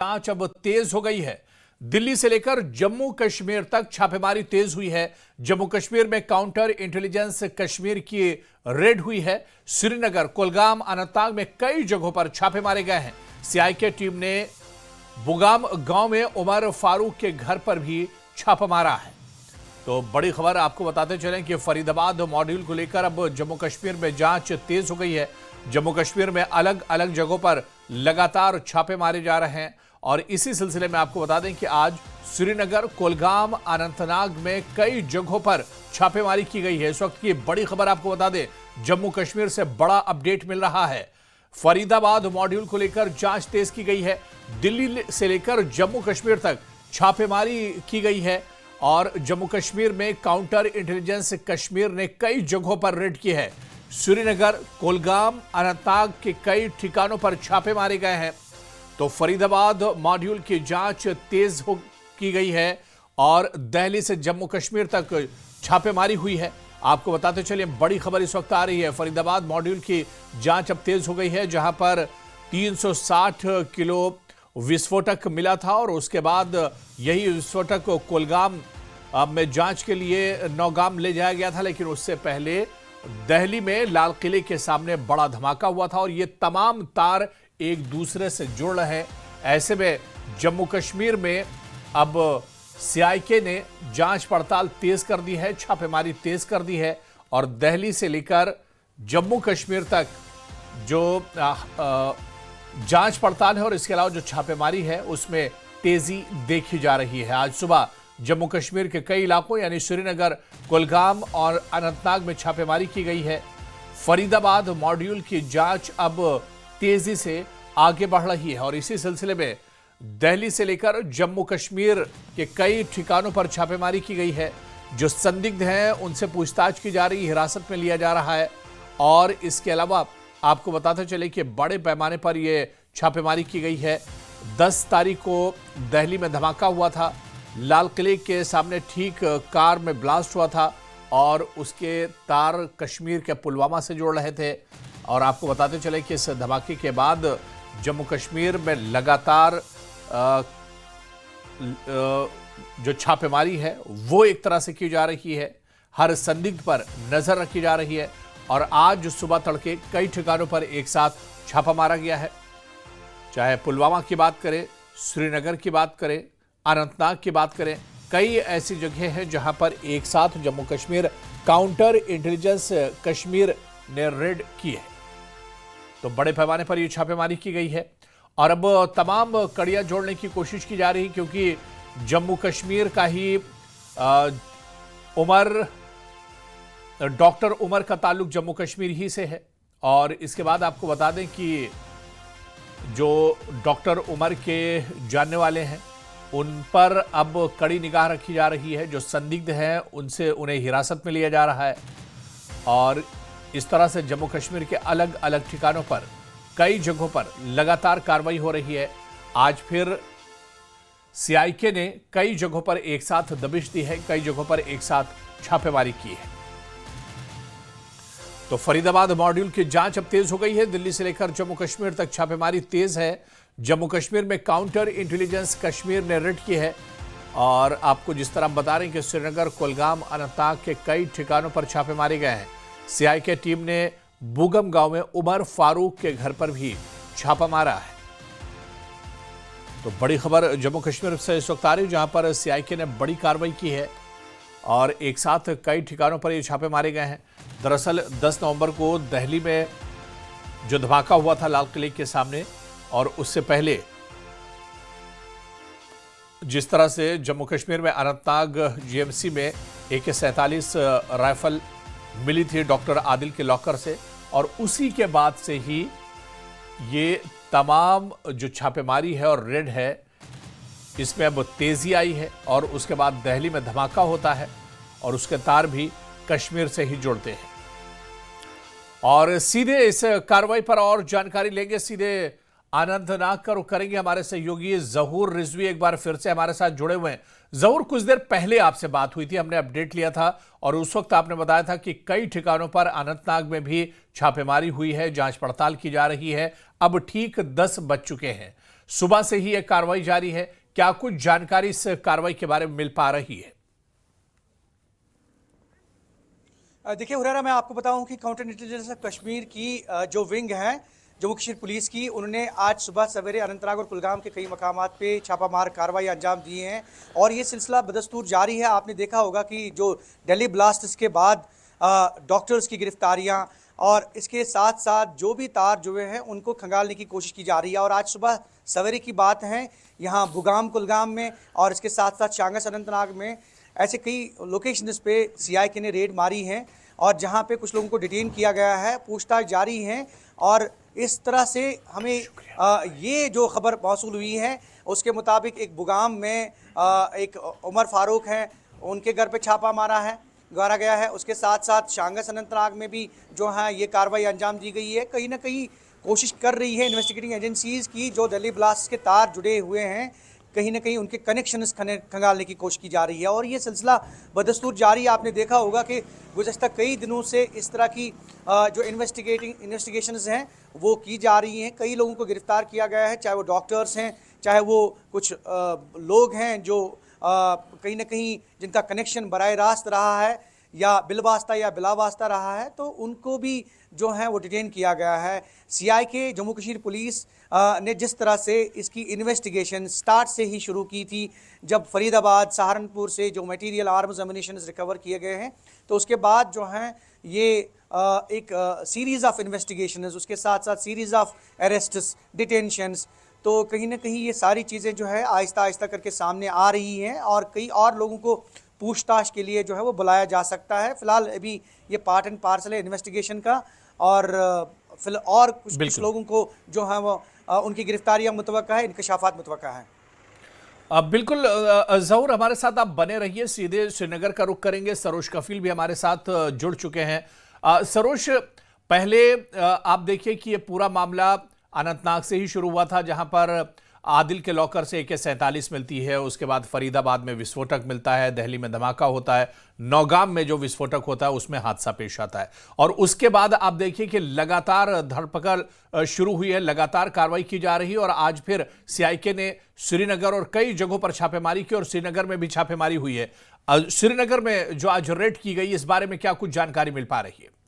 जांच अब तेज हो गई है। दिल्ली से लेकर जम्मू कश्मीर तक छापेमारी तेज हुई है। जम्मू कश्मीर में काउंटर इंटेलिजेंस कश्मीर की रेड हुई है। श्रीनगर, कुलगाम, अनंतनाग में कई जगहों पर छापे मारे गए हैं। सीआईके टीम ने बुगाम गांव में उमर फारूक के घर पर भी छापा मारा है। तो बड़ी खबर आपको बताते चलें कि फरीदाबाद मॉड्यूल को लेकर अब जम्मू कश्मीर में जांच तेज हो गई है। जम्मू कश्मीर में अलग अलग जगहों पर लगातार छापे मारे जा रहे हैं और इसी सिलसिले में आपको बता दें कि आज श्रीनगर, कुलगाम, अनंतनाग में कई जगहों पर छापेमारी की गई है। इस वक्त की बड़ी खबर आपको बता दें, जम्मू कश्मीर से बड़ा अपडेट मिल रहा है। फरीदाबाद मॉड्यूल को लेकर जांच तेज की गई है। दिल्ली से लेकर जम्मू कश्मीर तक छापेमारी की गई है और जम्मू कश्मीर में काउंटर इंटेलिजेंस कश्मीर ने कई जगहों पर रेड की है। श्रीनगर, कुलगाम, अनंतनाग के कई ठिकानों पर छापे मारे गए हैं। तो फरीदाबाद मॉड्यूल की जांच तेज की गई है और दिल्ली से जम्मू कश्मीर तक छापेमारी हुई है। आपको बताते चलिए, बड़ी खबर इस वक्त आ रही है। फरीदाबाद मॉड्यूल की जांच अब तेज हो गई है, जहां पर 360 किलो विस्फोटक मिला था और उसके बाद यही विस्फोटक कुलगाम में जांच के लिए नौगाम ले जाया गया था। लेकिन उससे पहले दिल्ली में लाल किले के सामने बड़ा धमाका हुआ था और ये तमाम तार एक दूसरे से जुड़ रहे हैं। ऐसे में जम्मू कश्मीर में अब सीआईके ने जांच पड़ताल तेज कर दी है, छापेमारी तेज कर दी है और दिल्ली से लेकर जम्मू कश्मीर तक जो जांच पड़ताल है और इसके अलावा जो छापेमारी है उसमें तेजी देखी जा रही है। आज सुबह जम्मू कश्मीर के कई इलाकों यानी श्रीनगर, कुलगाम और अनंतनाग में छापेमारी की गई है। फरीदाबाद मॉड्यूल की जांच अब तेजी से आगे बढ़ रही है और इसी सिलसिले में दिल्ली से लेकर जम्मू कश्मीर के कई ठिकानों पर छापेमारी की गई है। जो संदिग्ध हैं उनसे पूछताछ की जा रही है, हिरासत में लिया जा रहा है। और इसके अलावा आपको बताते चले कि बड़े पैमाने पर यह छापेमारी की गई है। 10 तारीख को दिल्ली में धमाका हुआ था, लाल किले के सामने ठीक कार में ब्लास्ट हुआ था और उसके तार कश्मीर के पुलवामा से जोड़ रहे थे। और आपको बताते चले कि इस धमाके के बाद जम्मू कश्मीर में लगातार जो छापेमारी है वो एक तरह से की जा रही है। हर संदिग्ध पर नजर रखी जा रही है और आज सुबह तड़के कई ठिकानों पर एक साथ छापा मारा गया है। चाहे पुलवामा की बात करें, श्रीनगर की बात करें, अनंतनाग की बात करें, कई ऐसी जगह हैं जहां पर एक साथ जम्मू कश्मीर काउंटर इंटेलिजेंस कश्मीर ने रेड की है। तो बड़े पैमाने पर यह छापेमारी की गई है और अब तमाम कड़ियां जोड़ने की कोशिश की जा रही है, क्योंकि जम्मू कश्मीर का ही डॉक्टर उमर का ताल्लुक जम्मू कश्मीर ही से है। और इसके बाद आपको बता दें कि जो डॉक्टर उमर के जानने वाले हैं उन पर अब कड़ी निगाह रखी जा रही है। जो संदिग्ध हैं उनसे उन्हें हिरासत में लिया जा रहा है और इस तरह से जम्मू कश्मीर के अलग अलग ठिकानों पर कई जगहों पर लगातार कार्रवाई हो रही है। आज फिर सीआईके ने कई जगहों पर एक साथ दबिश दी है, कई जगहों पर एक साथ छापेमारी की है। तो फरीदाबाद मॉड्यूल की जांच अब तेज हो गई है। दिल्ली से लेकर जम्मू कश्मीर तक छापेमारी तेज है। जम्मू कश्मीर में काउंटर इंटेलिजेंस कश्मीर ने रेड की है और आपको जिस तरह बता रहे हैं कि श्रीनगर, कुलगाम, अनंतनाग के कई ठिकानों पर छापे मारे गए हैं। सीआईके टीम ने बुगम गांव में उमर फारूक के घर पर भी छापा मारा है। तो बड़ी खबर जम्मू कश्मीर से इस वक्त आ रही है, जहां पर सीआईके ने बड़ी कार्रवाई की है और एक साथ कई ठिकानों पर ये छापे मारे गए हैं। दरअसल 10 नवंबर को दिल्ली में जो धमाका हुआ था लाल किले के सामने, और उससे पहले जिस तरह से जम्मू कश्मीर में अनंतनाग जीएमसी में AK-47 राइफल मिली थी डॉक्टर आदिल के लॉकर से, और उसी के बाद से ही ये तमाम जो छापेमारी है और रेड है इसमें अब तेजी आई है। और उसके बाद दिल्ली में धमाका होता है और उसके तार भी कश्मीर से ही जुड़ते हैं। और सीधे इस कार्रवाई पर और जानकारी लेंगे, सीधे अनंतनाग का रुख करेंगे। हमारे सहयोगी जहूर रिजवी एक बार फिर से हमारे साथ जुड़े हुए हैं। जहूर, कुछ देर पहले आपसे बात हुई थी, हमने अपडेट लिया था और उस वक्त आपने बताया था कि कई ठिकानों पर अनंतनाग में भी छापेमारी हुई है, जांच पड़ताल की जा रही है। अब ठीक 10 बज चुके हैं। सुबह से ही यह कार्रवाई जारी है, क्या कुछ जानकारी इस कार्रवाई के बारे में मिल पा रही है? देखिए हुरैरा, मैं आपको बताऊं कि काउंटर इंटेलिजेंस कश्मीर की जो विंग है जम्मू कश्मीर पुलिस की, उन्होंने आज सुबह सवेरे अनंतनाग और कुलगाम के कई मकामात पे छापामार कार्रवाई अंजाम दिए हैं और ये सिलसिला बदस्तूर जारी है। आपने देखा होगा कि जो दिल्ली ब्लास्ट के बाद डॉक्टर्स की गिरफ्तारियां और इसके साथ साथ जो भी तार जुड़े हैं उनको खंगालने की कोशिश की जा रही है। और आज सुबह सवेरे की बात है, यहाँ बुगाम कुलगाम में और इसके साथ साथ शांगस अनंतनाग में ऐसे कई लोकेशंस पे सीआईके ने रेड मारी है और जहां पे कुछ लोगों को डिटेन किया गया है, पूछताछ जारी है। और इस तरह से हमें ये जो खबर मौसूल हुई है उसके मुताबिक एक बुगाम में एक उमर फारूक हैं, उनके घर पे छापा मारा गया है। उसके साथ साथ शांगस अनंतनाग में भी जो है ये कार्रवाई अंजाम दी गई है। कहीं ना कहीं कोशिश कर रही है इन्वेस्टिगेटिंग एजेंसीज की जो दिल्ली ब्लास्ट के तार जुड़े हुए हैं, कहीं ना कहीं उनके कनेक्शंस खंगालने की कोशिश की जा रही है और ये सिलसिला बदस्तूर जारी है। आपने देखा होगा कि गुज़श्ता कई दिनों से इस तरह की जो इन्वेस्टिगेशंस हैं वो की जा रही हैं। कई लोगों को गिरफ्तार किया गया है, चाहे वो डॉक्टर्स हैं, चाहे वो कुछ लोग हैं जो कहीं ना कहीं जिनका कनेक्शन बराह रास्त रहा है या बिलवास्ता या बिलावास्ता रहा है, तो उनको भी जो है वो डिटेन किया गया है। सीआईके जम्मू कश्मीर पुलिस ने जिस तरह से इसकी इन्वेस्टिगेशन स्टार्ट से ही शुरू की थी, जब फरीदाबाद सहारनपुर से जो मटेरियल आर्म्स एमुनिशन रिकवर किए गए हैं, तो उसके बाद जो हैं ये एक सीरीज़ ऑफ इन्वेस्टिगेशंस, उसके साथ साथ सीरीज़ ऑफ अरेस्ट्स, डिटेंशंस, तो कहीं ना कहीं ये सारी चीज़ें जो है आहिस्ता आहिस्ता करके सामने आ रही हैं और कई और लोगों को पूछताछ के लिए जो है वो बुलाया जा सकता है। फिलहाल अभी ये पार्ट एंड पार्सल है इन्वेस्टिगेशन का और कुछ लोगों को जो है वो उनकी गिरफ्तारियां मुतवक्का है, इंकशाफात मुतवक्का है। बिल्कुल ज़हूर, हमारे साथ आप बने रहिए। सीधे श्रीनगर का रुख करेंगे, सरोज कफील भी हमारे साथ जुड़ चुके हैं। सरोज, पहले आप देखिए कि ये पूरा मामला अनंतनाग से ही शुरू हुआ था, जहां पर आदिल के लॉकर से AK-47 मिलती है, उसके बाद फरीदाबाद में विस्फोटक मिलता है, दिल्ली में धमाका होता है, नौगाम में जो विस्फोटक होता है उसमें हादसा पेश आता है और उसके बाद आप देखिए कि लगातार धरपकड़ शुरू हुई है, लगातार कार्रवाई की जा रही है और आज फिर सीआईके ने श्रीनगर और कई जगहों पर छापेमारी की और श्रीनगर में भी छापेमारी हुई है। श्रीनगर में जो आज रेड की गई, इस बारे में क्या कुछ जानकारी मिल पा रही है?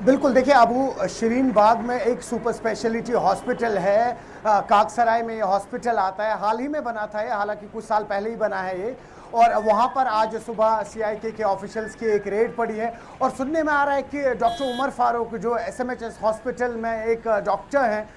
बिल्कुल, देखिए अबू शिरीन बाग में एक सुपर स्पेशलिटी हॉस्पिटल है, काकसराय में ये हॉस्पिटल आता है, हाल ही में बना था ये, हालांकि कुछ साल पहले ही बना है ये, और वहाँ पर आज सुबह सीआईके के ऑफिशियल्स की एक रेड पड़ी है और सुनने में आ रहा है कि डॉक्टर उमर फारूक जो SMHS हॉस्पिटल में एक डॉक्टर हैं,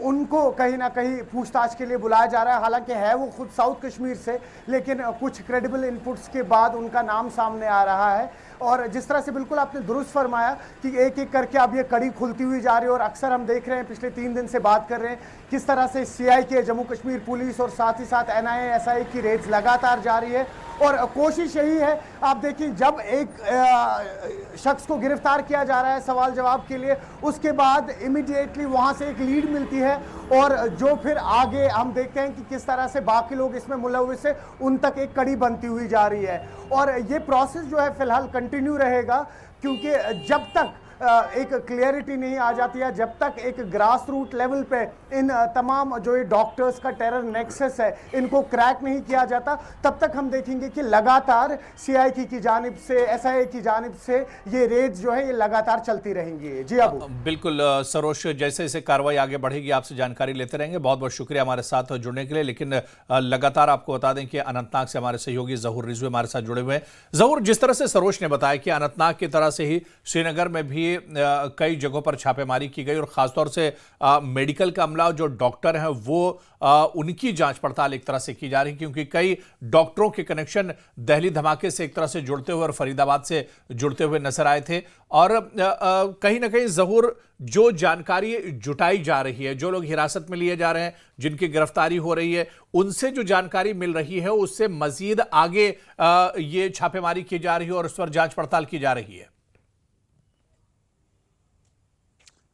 उनको कहीं ना कहीं पूछताछ के लिए बुलाया जा रहा है। हालांकि है वो खुद साउथ कश्मीर से, लेकिन कुछ क्रेडिबल इनपुट्स के बाद उनका नाम सामने आ रहा है और जिस तरह से बिल्कुल आपने दुरुस्त फरमाया कि एक एक करके अब ये कड़ी खुलती हुई जा रही है और अक्सर हम देख रहे हैं, पिछले 3 दिन से बात कर रहे हैं किस तरह से सीआईके, जम्मू कश्मीर पुलिस और साथ ही साथ NIA SI की रेड्स लगातार जारी है और कोशिश यही है। आप देखिए, जब एक शख्स को गिरफ्तार किया जा रहा है सवाल जवाब के लिए, उसके बाद इमीडिएटली वहां से एक लीड मिलती है और जो फिर आगे हम देखते हैं कि किस तरह से बाकी लोग इसमें मुलव्विस है, उन तक एक कड़ी बनती हुई जा रही है और ये प्रोसेस जो है फिलहाल कंटिन्यू रहेगा, क्योंकि जब तक एक क्लियरिटी नहीं आ जाती है, जब तक एक ग्रास रूट लेवल पे इन तमाम जो ये डॉक्टर्स का टेरर नेक्सस है इनको क्रैक नहीं किया जाता, तब तक हम देखेंगे कि लगातार सीआईके की जानिब से, SIA की जानिब से ये रेड्स जो है ये लगातार चलती रहेंगी। जी अबू। बिल्कुल सरोज, जैसे जैसे कार्रवाई आगे बढ़ेगी आपसे जानकारी लेते रहेंगे। बहुत बहुत शुक्रिया हमारे साथ जुड़ने के लिए। लेकिन लगातार आपको बता दें कि अनंतनाग से हमारे सहयोगी जहूर रिजवी हमारे साथ जुड़े हुए हैं। जहूर, जिस तरह से सरोज ने बताया कि अनंतनाग की तरह से ही श्रीनगर में भी कई जगहों पर छापेमारी की गई और खासतौर से मेडिकल का अमला, जो डॉक्टर हैं, वो उनकी जांच पड़ताल एक तरह से की जा रही, क्योंकि कई डॉक्टरों के कनेक्शन दिल्ली धमाके से एक तरह से जुड़ते हुए और फरीदाबाद से जुड़ते हुए नजर आए थे। और कहीं ना कहीं जहूर, जो जानकारी जुटाई जा रही है, जो लोग हिरासत में लिए जा रहे हैं, जिनकी गिरफ्तारी हो रही है, उनसे जो जानकारी मिल रही है उससे मजीद आगे ये छापेमारी की जा रही है और उस पर जांच पड़ताल की जा रही है।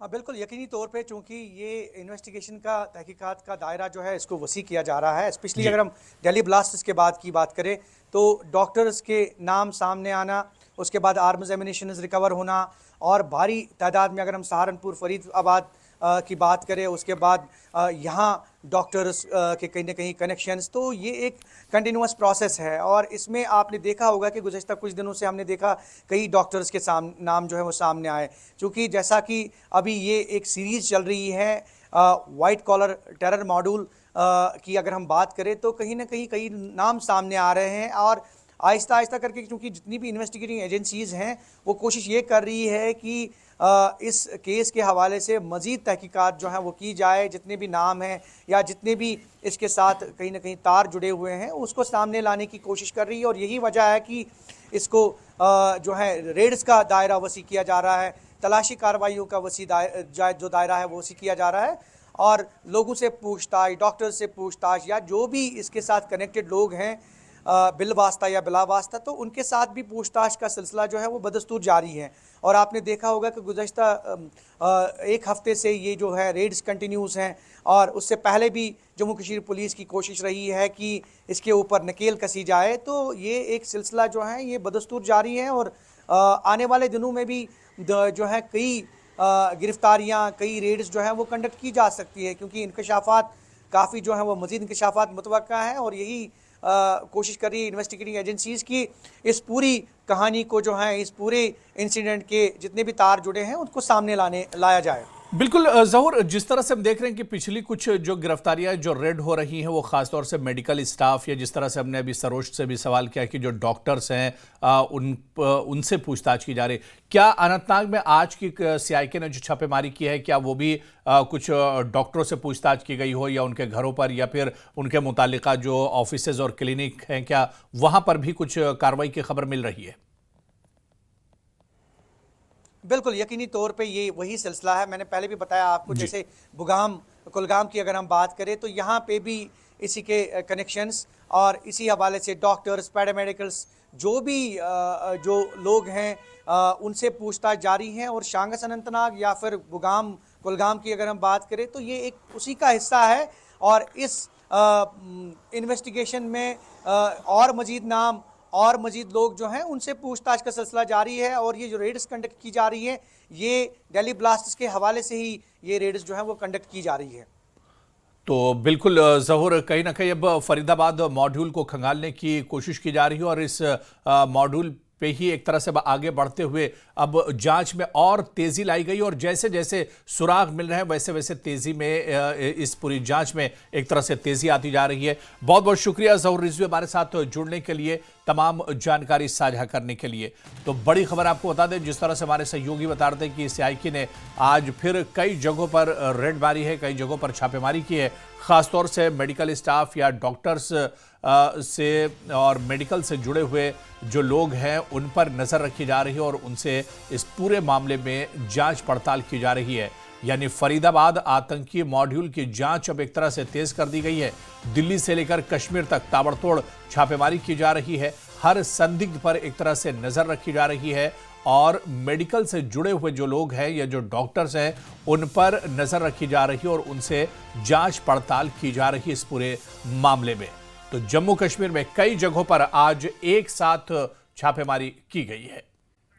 बिल्कुल, यकीनी तौर पे चूंकि ये इन्वेस्टिगेशन का, तहकीकात का दायरा जो है इसको वसी किया जा रहा है। स्पेशली अगर हम दिल्ली ब्लास्ट के बाद की बात करें तो डॉक्टर्स के नाम सामने आना, उसके बाद आर्म्स एमिनेशन रिकवर होना और भारी तादाद में अगर हम सहारनपुर, फरीदाबाद की बात करें, उसके बाद यहाँ डॉक्टर्स के कहीं ना कहीं कनेक्शंस, तो ये एक कंटिन्यूअस प्रोसेस है। और इसमें आपने देखा होगा कि गुज़श्ता कुछ दिनों से हमने देखा कई डॉक्टर्स के नाम जो है वो सामने आए, क्योंकि जैसा कि अभी ये एक सीरीज़ चल रही है वाइट कॉलर टेरर मॉड्यूल की अगर हम बात करें, तो कहीं ना कहीं कई नाम सामने आ रहे हैं। और आहिस्ता आहिस्ता करके, क्योंकि जितनी भी इन्वेस्टिगेटिंग एजेंसीज़ हैं वो कोशिश ये कर रही है कि इस केस के हवाले से मज़ीद तहकीकात जो है वो की जाए, जितने भी नाम हैं या जितने भी इसके साथ कहीं ना कहीं तार जुड़े हुए हैं उसको सामने लाने की कोशिश कर रही है। और यही वजह है कि इसको जो है रेड्स का दायरा वसी किया जा रहा है, तलाशी कार्रवाइयों का जो दायरा है वो वसी किया जा रहा है, और लोगों से पूछताछ, डॉक्टर्स से पूछताछ, या जो भी इसके साथ कनेक्टेड लोग हैं बिल वास्ता या बिला वास्ता, तो उनके साथ भी पूछताछ का सिलसिला जो है वो बदस्तूर जारी है। और आपने देखा होगा कि गुज़श्ता एक हफ्ते से ये जो है रेड्स कंटिन्यूस हैं, और उससे पहले भी जम्मू कश्मीर पुलिस की कोशिश रही है कि इसके ऊपर नकेल कसी जाए। तो ये एक सिलसिला जो है ये बदस्तूर जारी है, और आने वाले दिनों में भी जो है कई गिरफ्तारियाँ, कई रेड्स जो है वो कंडक्ट की जा सकती है, क्योंकि इंकशाफात काफ़ी जो है वो मज़ीद इंकशाफात मुतवक्का हैं। और यही कोशिश कर रही है इन्वेस्टिगेटिंग एजेंसीज़ की इस पूरी कहानी को जो है, इस पूरे इंसिडेंट के जितने भी तार जुड़े हैं उनको सामने लाया जाए। बिल्कुल ज़हूर, जिस तरह से हम देख रहे हैं कि पिछली कुछ जो गिरफ्तारियां जो रेड हो रही हैं वो खासतौर से मेडिकल स्टाफ, या जिस तरह से हमने अभी सरोज से भी सवाल किया कि जो डॉक्टर्स हैं उनसे पूछताछ की जा रही। क्या अनंतनाग में आज की सीआईके ने जो छापेमारी की है, क्या वो भी कुछ डॉक्टरों से पूछताछ की गई हो, या उनके घरों पर, या फिर उनके मुतालिका जो ऑफिसेज और क्लिनिक हैं, क्या वहां पर भी कुछ कार्रवाई की खबर मिल रही है? बिल्कुल, यकीनी तौर पे ये वही सिलसिला है। मैंने पहले भी बताया आपको, जैसे कुलगाम की अगर हम बात करें तो यहाँ पे भी इसी के कनेक्शंस, और इसी हवाले से डॉक्टर्स, पैरामेडिकल्स, जो भी जो लोग हैं उनसे पूछताछ जारी है। और शांगस अनंतनाग या फिर कुलगाम की अगर हम बात करें तो ये एक उसी का हिस्सा है। और इस इन्वेस्टिगेशन में और मज़ीद नाम और मज़ीद लोग जो हैं उनसे पूछताछ का सिलसिला जारी है। और ये जो रेड्स कंडक्ट की जा रही है, ये दिल्ली ब्लास्टर्स के हवाले से ही ये रेड्स जो हैं वो कंडक्ट की जा रही है। तो बिल्कुल ज़हूर, कहीं ना कहीं अब फरीदाबाद मॉड्यूल को खंगालने की कोशिश की जा रही है, और इस मॉड्यूल पे ही एक तरह से आगे बढ़ते हुए अब जांच में और तेजी लाई गई, और जैसे जैसे सुराग मिल रहे हैं वैसे वैसे तेजी में इस पूरी जांच में एक तरह से तेजी आती जा रही है। बहुत बहुत शुक्रिया ज़हूर रिजवी हमारे साथ जुड़ने के लिए, तमाम जानकारी साझा करने के लिए। तो बड़ी खबर आपको बता दें, जिस तरह से हमारे सहयोगी बता रहे थे कि सीआईके ने आज फिर कई जगहों पर रेड मारी है, कई जगहों पर छापेमारी की है, खासतौर से मेडिकल स्टाफ या डॉक्टर्स से और मेडिकल से जुड़े हुए जो लोग हैं उन पर नज़र रखी जा रही है, और उनसे इस पूरे मामले में जांच पड़ताल की जा रही है। यानी फरीदाबाद आतंकी मॉड्यूल की जांच अब एक तरह से तेज कर दी गई है। दिल्ली से लेकर कश्मीर तक ताबड़तोड़ छापेमारी की जा रही है, हर संदिग्ध पर एक तरह से नज़र रखी जा रही है, और मेडिकल से जुड़े हुए जो लोग हैं या जो डॉक्टर्स हैं उन पर नज़र रखी जा रही है, और उनसे जांच पड़ताल की जा रही है इस पूरे मामले में। तो जम्मू कश्मीर में कई जगहों पर आज एक साथ छापेमारी की गई है।